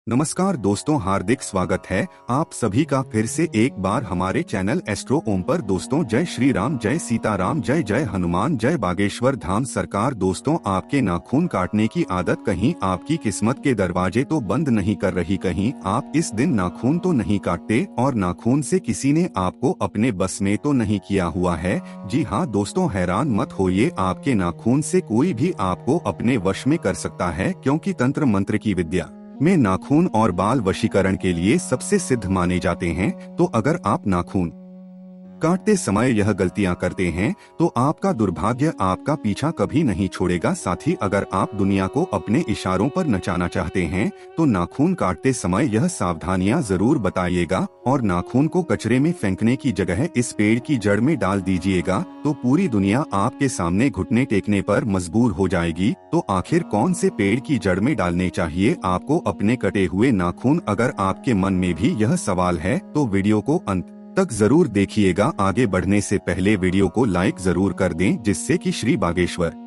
नमस्कार दोस्तों, हार्दिक स्वागत है आप सभी का फिर से एक बार हमारे चैनल एस्ट्रो ओम पर। दोस्तों, जय श्री राम, जय सीताराम, जय जय हनुमान, जय बागेश्वर धाम सरकार। दोस्तों, आपके नाखून काटने की आदत कहीं आपकी किस्मत के दरवाजे तो बंद नहीं कर रही, कहीं आप इस दिन नाखून तो नहीं काटते और नाखून से किसी ने आपको अपने बस में तो नहीं किया हुआ है। जी हाँ दोस्तों, हैरान मत होइए, आपके नाखून से कोई भी आपको अपने वश में कर सकता है, क्योंकि तंत्र मंत्र की विद्या में नाखून और बाल वशीकरण के लिए सबसे सिद्ध माने जाते हैं। तो अगर आप नाखून काटते समय यह गलतियां करते हैं तो आपका दुर्भाग्य आपका पीछा कभी नहीं छोड़ेगा। साथ ही अगर आप दुनिया को अपने इशारों पर नचाना चाहते हैं तो नाखून काटते समय यह सावधानियां जरूर बताइएगा और नाखून को कचरे में फेंकने की जगह इस पेड़ की जड़ में डाल दीजिएगा, तो पूरी दुनिया आपके सामने घुटने टेकने पर मजबूर हो जाएगी। तो आखिर कौन से पेड़ की जड़ में डालने चाहिए आपको अपने कटे हुए नाखून? अगर आपके मन में भी यह सवाल है तो वीडियो को अंत तक जरूर देखिएगा। आगे बढ़ने से पहले वीडियो को लाइक जरूर कर दें, जिससे कि श्री बागेश्वर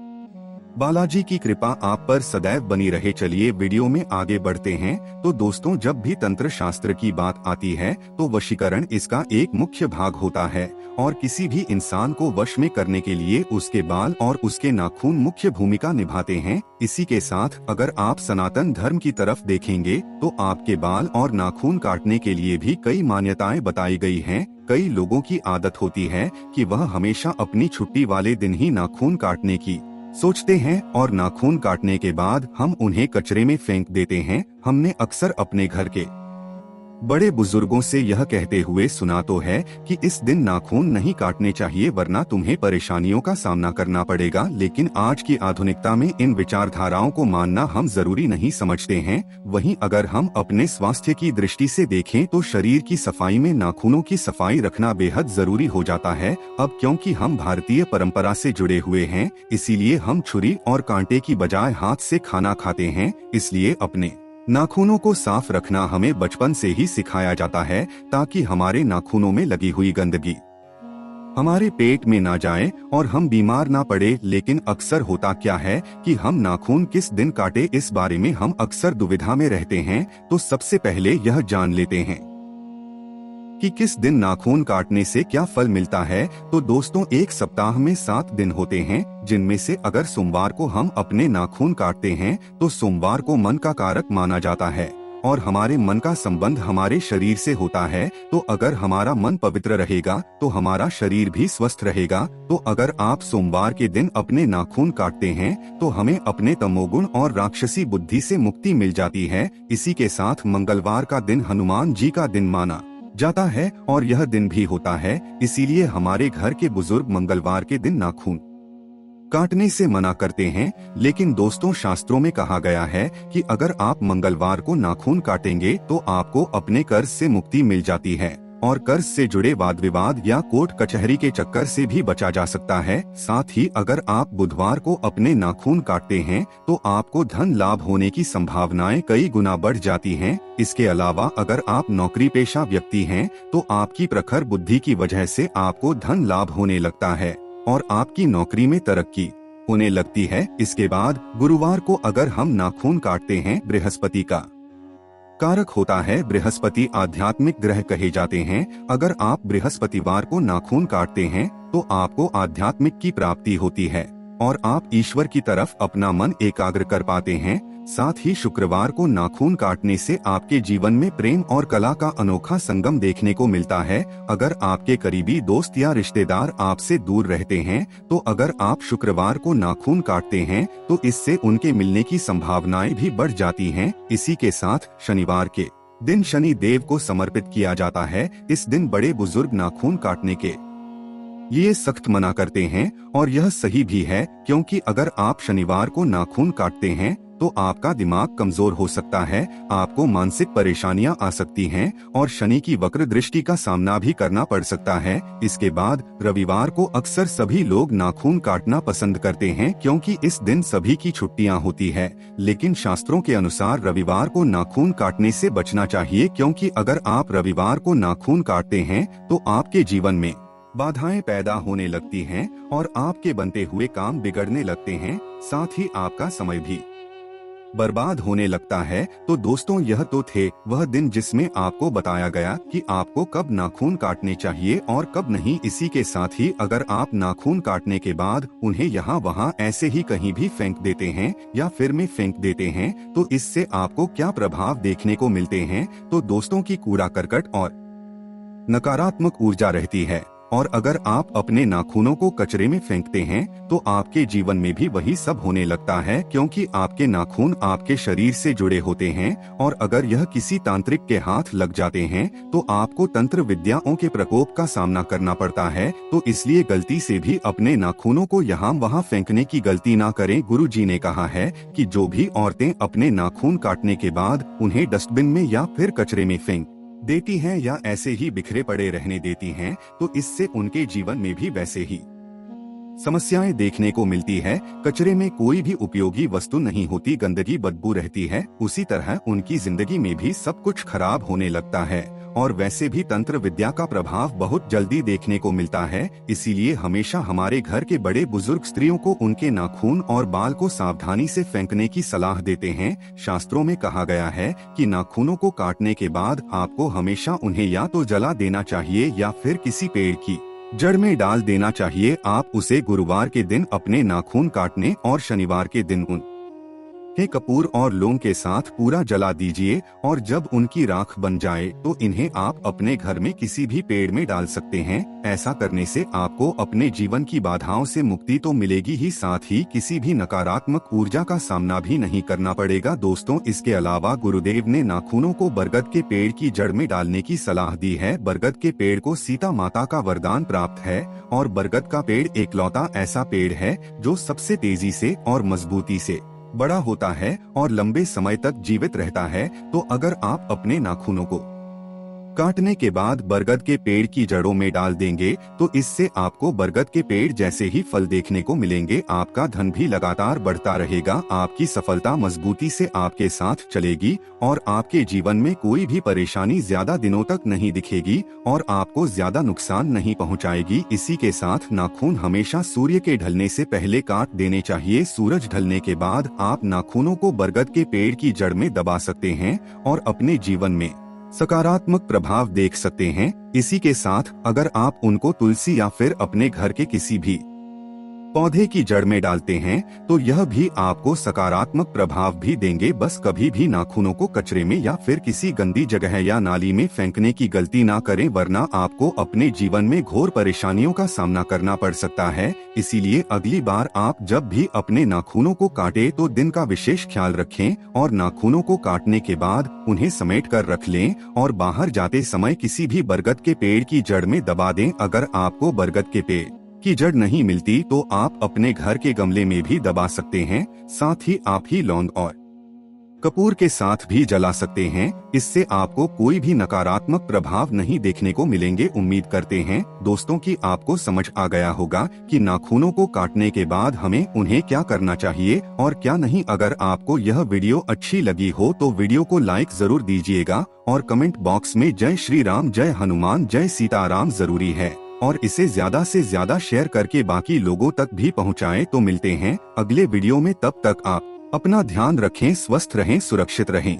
बालाजी की कृपा आप पर सदैव बनी रहे। चलिए वीडियो में आगे बढ़ते हैं। तो दोस्तों, जब भी तंत्र शास्त्र की बात आती है तो वशीकरण इसका एक मुख्य भाग होता है और किसी भी इंसान को वश में करने के लिए उसके बाल और उसके नाखून मुख्य भूमिका निभाते हैं। इसी के साथ अगर आप सनातन धर्म की तरफ देखेंगे तो आपके बाल और नाखून काटने के लिए भी कई मान्यताएं बताई गई हैं। कई लोगों की आदत होती है कि वह हमेशा अपनी छुट्टी वाले दिन ही नाखून काटने की सोचते हैं और नाखून काटने के बाद हम उन्हें कचरे में फेंक देते हैं। हमने अक्सर अपने घर के बड़े बुजुर्गों से यह कहते हुए सुना तो है कि इस दिन नाखून नहीं काटने चाहिए, वरना तुम्हें परेशानियों का सामना करना पड़ेगा। लेकिन आज की आधुनिकता में इन विचारधाराओं को मानना हम जरूरी नहीं समझते हैं। वहीं अगर हम अपने स्वास्थ्य की दृष्टि से देखें तो शरीर की सफाई में नाखूनों की सफाई रखना बेहद जरूरी हो जाता है। अब क्योंकि हम भारतीय परंपरा से जुड़े हुए हैं, इसीलिए हम छुरी और कांटे की बजाय हाथ से खाना खाते हैं। इसलिए अपने नाखूनों को साफ रखना हमें बचपन से ही सिखाया जाता है, ताकि हमारे नाखूनों में लगी हुई गंदगी हमारे पेट में ना जाए और हम बीमार ना पड़े। लेकिन अक्सर होता क्या है कि हम नाखून किस दिन काटे, इस बारे में हम अक्सर दुविधा में रहते हैं। तो सबसे पहले यह जान लेते हैं कि किस दिन नाखून काटने से क्या फल मिलता है। तो दोस्तों, एक सप्ताह में 7 दिन होते हैं, जिनमें से अगर सोमवार को हम अपने नाखून काटते हैं तो सोमवार को मन का कारक माना जाता है और हमारे मन का संबंध हमारे शरीर से होता है। तो अगर हमारा मन पवित्र रहेगा तो हमारा शरीर भी स्वस्थ रहेगा। तो अगर आप सोमवार के दिन अपने नाखून काटते हैं तो हमें अपने तमोगुण और राक्षसी बुद्धि से मुक्ति मिल जाती है। इसी के साथ मंगलवार का दिन हनुमान जी का दिन माना जाता है और यह दिन भी होता है, इसीलिए हमारे घर के बुजुर्ग मंगलवार के दिन नाखून काटने से मना करते हैं। लेकिन दोस्तों, शास्त्रों में कहा गया है कि अगर आप मंगलवार को नाखून काटेंगे तो आपको अपने कर्ज से मुक्ति मिल जाती है और कर्ज से जुड़े वाद विवाद या कोर्ट कचहरी के चक्कर से भी बचा जा सकता है। साथ ही अगर आप बुधवार को अपने नाखून काटते हैं तो आपको धन लाभ होने की संभावनाएं कई गुना बढ़ जाती हैं। इसके अलावा अगर आप नौकरी पेशा व्यक्ति हैं तो आपकी प्रखर बुद्धि की वजह से आपको धन लाभ होने लगता है और आपकी नौकरी में तरक्की होने लगती है। इसके बाद गुरुवार को अगर हम नाखून काटते हैं, बृहस्पति का कारक होता है। बृहस्पति आध्यात्मिक ग्रह कहे जाते हैं। अगर आप बृहस्पतिवार को नाखून काटते हैं तो आपको आध्यात्मिक की प्राप्ति होती है और आप ईश्वर की तरफ अपना मन एकाग्र कर पाते हैं। साथ ही शुक्रवार को नाखून काटने से आपके जीवन में प्रेम और कला का अनोखा संगम देखने को मिलता है। अगर आपके करीबी दोस्त या रिश्तेदार आपसे दूर रहते हैं तो अगर आप शुक्रवार को नाखून काटते हैं तो इससे उनके मिलने की संभावनाएं भी बढ़ जाती हैं। इसी के साथ शनिवार के दिन शनि देव को समर्पित किया जाता है। इस दिन बड़े बुजुर्ग नाखून काटने के लिए सख्त मना करते हैं और यह सही भी है, क्योंकि अगर आप शनिवार को नाखून काटते हैं तो आपका दिमाग कमजोर हो सकता है, आपको मानसिक परेशानियां आ सकती हैं और शनि की वक्र दृष्टि का सामना भी करना पड़ सकता है। इसके बाद रविवार को अक्सर सभी लोग नाखून काटना पसंद करते हैं, क्योंकि इस दिन सभी की छुट्टियां होती है। लेकिन शास्त्रों के अनुसार रविवार को नाखून काटने से बचना चाहिए, क्योंकि अगर आप रविवार को नाखून काटते हैं तो आपके जीवन में बाधाएं पैदा होने लगती हैं और आपके बनते हुए काम बिगड़ने लगते हैं। साथ ही आपका समय भी बर्बाद होने लगता है। तो दोस्तों यह तो थे वह दिन जिसमें आपको बताया गया कि आपको कब नाखून काटने चाहिए और कब नहीं। इसी के साथ ही अगर आप नाखून काटने के बाद उन्हें यहाँ वहाँ ऐसे ही कहीं भी फेंक देते हैं या फिर में फेंक देते हैं तो इससे आपको क्या प्रभाव देखने को मिलते हैं। तो दोस्तों की कूड़ा करकट और नकारात्मक ऊर्जा रहती है। और अगर आप अपने नाखूनों को कचरे में फेंकते हैं तो आपके जीवन में भी वही सब होने लगता है, क्योंकि आपके नाखून आपके शरीर से जुड़े होते हैं और अगर यह किसी तांत्रिक के हाथ लग जाते हैं तो आपको तंत्र विद्याओं के प्रकोप का सामना करना पड़ता है। तो इसलिए गलती से भी अपने नाखूनों को यहाँ वहाँ फेंकने की गलती ना करें। गुरु जी ने कहा है कि जो भी औरतें अपने नाखून काटने के बाद उन्हें डस्टबिन में या फिर कचरे में फेंक देती हैं या ऐसे ही बिखरे पड़े रहने देती हैं तो इससे उनके जीवन में भी वैसे ही समस्याएं देखने को मिलती है। कचरे में कोई भी उपयोगी वस्तु नहीं होती, गंदगी बदबू रहती है। उसी तरह उनकी जिंदगी में भी सब कुछ खराब होने लगता है और वैसे भी तंत्र विद्या का प्रभाव बहुत जल्दी देखने को मिलता है। इसीलिए हमेशा हमारे घर के बड़े बुजुर्ग स्त्रियों को उनके नाखून और बाल को सावधानी से फेंकने की सलाह देते हैं। शास्त्रों में कहा गया है कि नाखूनों को काटने के बाद आपको हमेशा उन्हें या तो जला देना चाहिए या फिर किसी पेड़ की जड़ में डाल देना चाहिए। आप उसे गुरुवार के दिन अपने नाखून काटने और शनिवार के दिन उन्हें कपूर और लौंग के साथ पूरा जला दीजिए और जब उनकी राख बन जाए तो इन्हें आप अपने घर में किसी भी पेड़ में डाल सकते हैं। ऐसा करने से आपको अपने जीवन की बाधाओं से मुक्ति तो मिलेगी ही, साथ ही किसी भी नकारात्मक ऊर्जा का सामना भी नहीं करना पड़ेगा। दोस्तों इसके अलावा गुरुदेव ने नाखूनों को बरगद के पेड़ की जड़ में डालने की सलाह दी है। बरगद के पेड़ को सीता माता का वरदान प्राप्त है और बरगद का पेड़ एकलौता ऐसा पेड़ है जो सबसे तेजी से और मजबूती से बड़ा होता है और लंबे समय तक जीवित रहता है। तो अगर आप अपने नाखूनों को काटने के बाद बरगद के पेड़ की जड़ों में डाल देंगे तो इससे आपको बरगद के पेड़ जैसे ही फल देखने को मिलेंगे। आपका धन भी लगातार बढ़ता रहेगा, आपकी सफलता मजबूती से आपके साथ चलेगी और आपके जीवन में कोई भी परेशानी ज्यादा दिनों तक नहीं दिखेगी और आपको ज्यादा नुकसान नहीं पहुंचाएगी। इसी के साथ नाखून हमेशा सूर्य के ढलने से पहले काट देने चाहिए। सूरज ढलने के बाद आप नाखूनों को बरगद के पेड़ की जड़ में दबा सकते हैं और अपने जीवन में सकारात्मक प्रभाव देख सकते हैं। इसी के साथ अगर आप उनको तुलसी या फिर अपने घर के किसी भी पौधे की जड़ में डालते हैं तो यह भी आपको सकारात्मक प्रभाव भी देंगे। बस कभी भी नाखूनों को कचरे में या फिर किसी गंदी जगह या नाली में फेंकने की गलती ना करें, वरना आपको अपने जीवन में घोर परेशानियों का सामना करना पड़ सकता है। इसीलिए अगली बार आप जब भी अपने नाखूनों को काटे तो दिन का विशेष ख्याल रखें और नाखूनों को काटने के बाद उन्हें समेट कर रख लें और बाहर जाते समय किसी भी बरगद के पेड़ की जड़ में दबा दें। अगर आपको बरगद के पेड़ की जड़ नहीं मिलती तो आप अपने घर के गमले में भी दबा सकते हैं। साथ ही आप ही लौंग और कपूर के साथ भी जला सकते हैं। इससे आपको कोई भी नकारात्मक प्रभाव नहीं देखने को मिलेंगे। उम्मीद करते हैं दोस्तों कि आपको समझ आ गया होगा कि नाखूनों को काटने के बाद हमें उन्हें क्या करना चाहिए और क्या नहीं। अगर आपको यह वीडियो अच्छी लगी हो तो वीडियो को लाइक जरूर दीजिएगा और कमेंट बॉक्स में जय श्री राम, जय हनुमान, जय सीताराम जरूरी है और इसे ज्यादा से ज्यादा शेयर करके बाकी लोगों तक भी पहुंचाएं। तो मिलते हैं अगले वीडियो में, तब तक आप अपना ध्यान रखें, स्वस्थ रहें, सुरक्षित रहें।